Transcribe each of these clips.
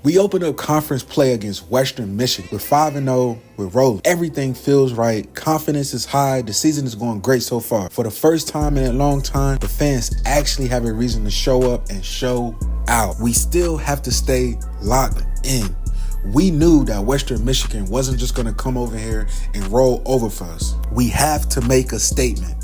We opened up conference play against Western Michigan. We're 5-0, we're rolling. Everything feels right, confidence is high, the season is going great so far. For the first time in a long time, the fans actually have a reason to show up and show out. We still have to stay locked in. We knew that Western Michigan wasn't just going to come over here and roll over for us. We have to make a statement.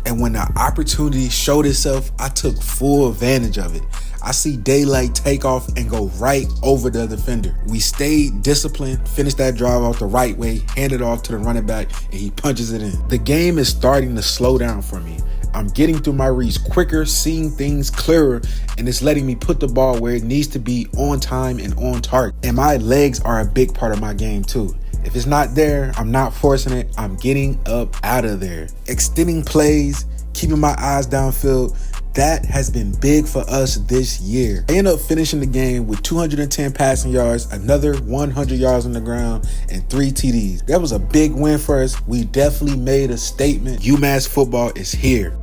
And when the opportunity showed itself, I took full advantage of it. I see daylight take off and go right over the defender. We stayed disciplined, finished that drive off the right way, handed off to the running back, and he punches it in. The game is starting to slow down for me. I'm getting through my reads quicker, seeing things clearer, and it's letting me put the ball where it needs to be on time and on target. And my legs are a big part of my game too. If it's not there, I'm not forcing it. I'm getting up out of there. Extending plays, keeping my eyes downfield, that has been big for us this year. I ended up finishing the game with 210 passing yards, another 100 yards on the ground, and 3 TDs. That was a big win for us. We definitely made a statement. UMass football is here.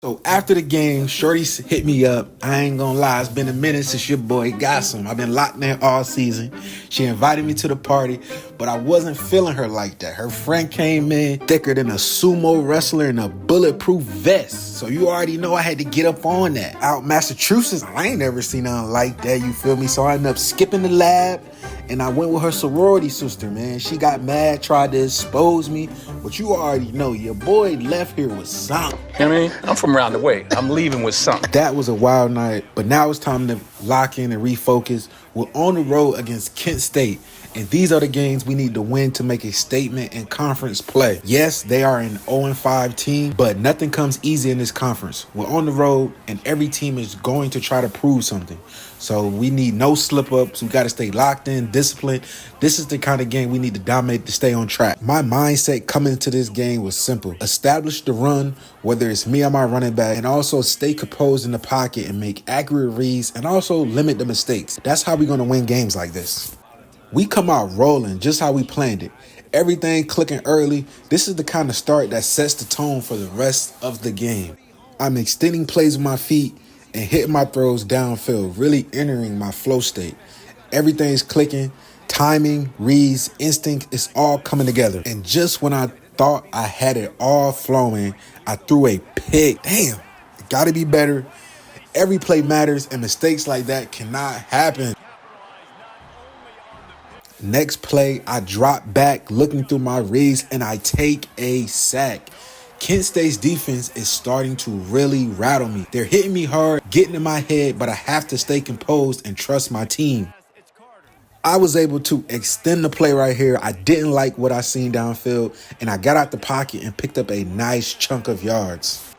So after the game, Shorty hit me up. I ain't gonna lie, it's been a minute since your boy got some. I've been locked in all season. She invited me to the party, but I wasn't feeling her like that. Her friend came in thicker than a sumo wrestler in a bulletproof vest. So you already know I had to get up on that. Out Massachusetts, I ain't never seen nothing like that, you feel me? So I ended up skipping the lab, and I went with her sorority sister, man. She got mad, tried to expose me, but you already know your boy left here with something. You know what I mean? I'm from around the way. I'm leaving with something. That was a wild night, but now it's time to lock in and refocus. We're on the road against Kent State, and these are the games we need to win to make a statement in conference play. Yes, they are an 0-5 team, but nothing comes easy in this conference. We're on the road, and every team is going to try to prove something. So we need no slip-ups. We got to stay locked in, disciplined. This is the kind of game we need to dominate to stay on track. My mindset coming into this game was simple. Establish the run, whether it's me or my running back, and also stay composed in the pocket and make accurate reads, and also limit the mistakes. That's how we're going to win games like this. We come out rolling just how we planned it. Everything clicking early. This is the kind of start that sets the tone for the rest of the game. I'm extending plays with my feet and hitting my throws downfield, really entering my flow state. Everything's clicking, timing, reads, instinct, it's all coming together. And just when I thought I had it all flowing, I threw a pick. Damn, it gotta be better. Every play matters, and mistakes like that cannot happen. Next play, I drop back, looking through my reads, and I take a sack. Kent State's defense is starting to really rattle me. They're hitting me hard, getting in my head, but I have to stay composed and trust my team. I was able to extend the play right here. I didn't like what I seen downfield, and I got out the pocket and picked up a nice chunk of yards.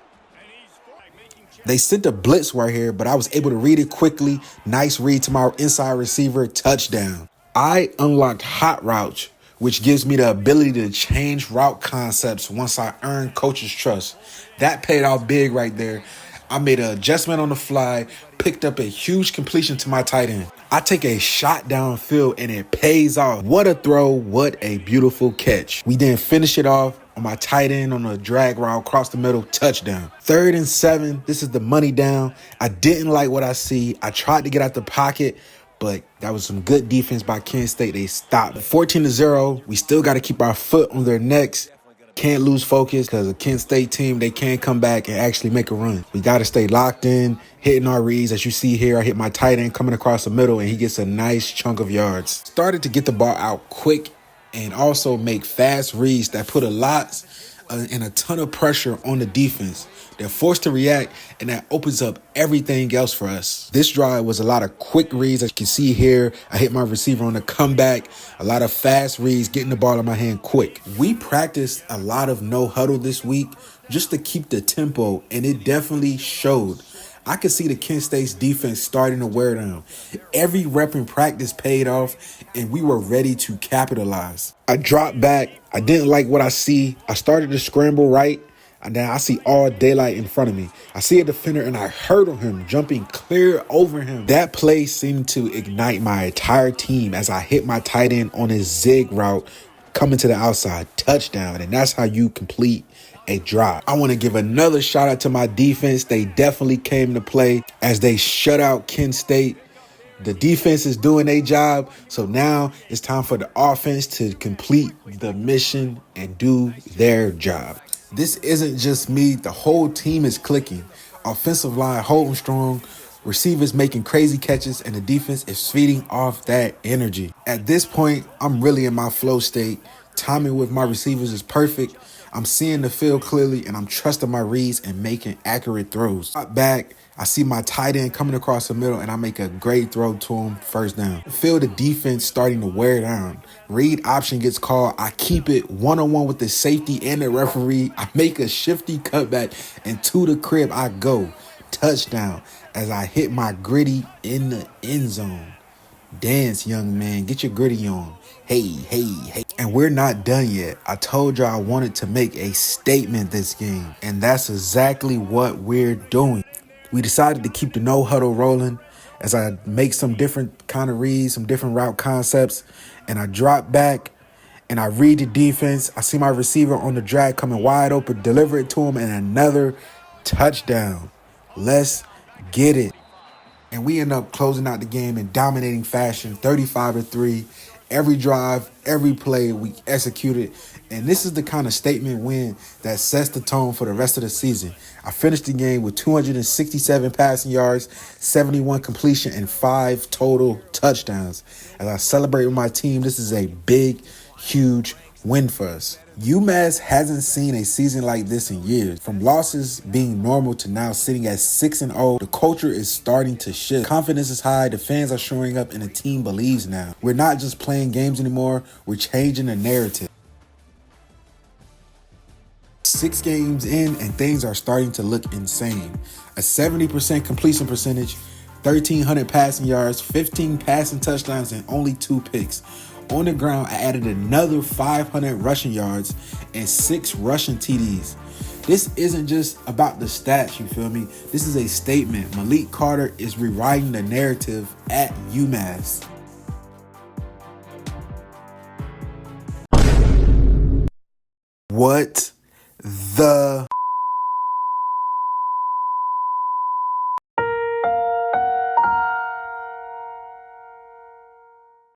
They sent a blitz right here, but I was able to read it quickly. Nice read to my inside receiver, touchdown. I unlocked hot routes, which gives me the ability to change route concepts once I earn coach's trust. That paid off big right there. I made an adjustment on the fly, picked up a huge completion to my tight end. I take a shot downfield and it pays off. What a throw, what a beautiful catch. We then finish it off on my tight end on a drag route across the middle, touchdown. 3rd and 7, this is the money down. I didn't like what I see. I tried to get out the pocket, but that was some good defense by Kent State. They stopped. 14-0, we still got to keep our foot on their necks. Can't lose focus because a Kent State team, they can't come back and actually make a run. We got to stay locked in, hitting our reads. As you see here, I hit my tight end coming across the middle, and he gets a nice chunk of yards. Started to get the ball out quick and also make fast reads that put a lot and a ton of pressure on the defense. They're forced to react, and that opens up everything else for us. This drive was a lot of quick reads. As you can see here, I hit my receiver on the comeback. A lot of fast reads, getting the ball in my hand quick. We practiced a lot of no huddle this week just to keep the tempo, and it definitely showed. I could see the Kent State's defense starting to wear down. Every rep in practice paid off, and we were ready to capitalize. I dropped back. I didn't like what I see. I started to scramble right, and then I see all daylight in front of me. I see a defender, and I hurdle him, jumping clear over him. That play seemed to ignite my entire team as I hit my tight end on his zig route, coming to the outside, touchdown, and that's how you complete a drop. I want to give another shout out to my defense. They definitely came to play as they shut out Kent State. The defense is doing their job, so now it's time for the offense to complete the mission and do their job. This isn't just me, the whole team is clicking. Offensive line holding strong, receivers making crazy catches, and the defense is feeding off that energy. At this point, I'm really in my flow state. Timing with my receivers is perfect. I'm seeing the field clearly, and I'm trusting my reads and making accurate throws. Back, I see my tight end coming across the middle, and I make a great throw to him, first down. I feel the defense starting to wear down. Read option gets called. I keep it one-on-one with the safety and the referee. I make a shifty cutback, and to the crib I go. Touchdown as I hit my gritty in the end zone. Dance, young man. Get your gritty on. Hey, hey, hey. And we're not done yet. I told y'all I wanted to make a statement this game, and that's exactly what we're doing. We decided to keep the no huddle rolling as I make some different kind of reads, some different route concepts, and I drop back and I read the defense. I see my receiver on the drag coming wide open, deliver it to him, and another touchdown. Let's get it. And we end up closing out the game in dominating fashion, 35-3. Every drive, every play, we executed. And this is the kind of statement win that sets the tone for the rest of the season. I finished the game with 267 passing yards, 71 completion, and 5 total touchdowns. As I celebrate with my team, this is a big, huge win for us. UMass hasn't seen a season like this in years. From losses being normal to now sitting at 6-0, the culture is starting to shift. Confidence is high, the fans are showing up, and the team believes now. We're not just playing games anymore, we're changing the narrative. 6 games in, and things are starting to look insane. A 70% completion percentage, 1,300 passing yards, 15 passing touchdowns, and only 2 picks. On the ground, I added another 500 rushing yards and 6 rushing TDs. This isn't just about the stats, you feel me? This is a statement. Malik Carter is rewriting the narrative at UMass. What the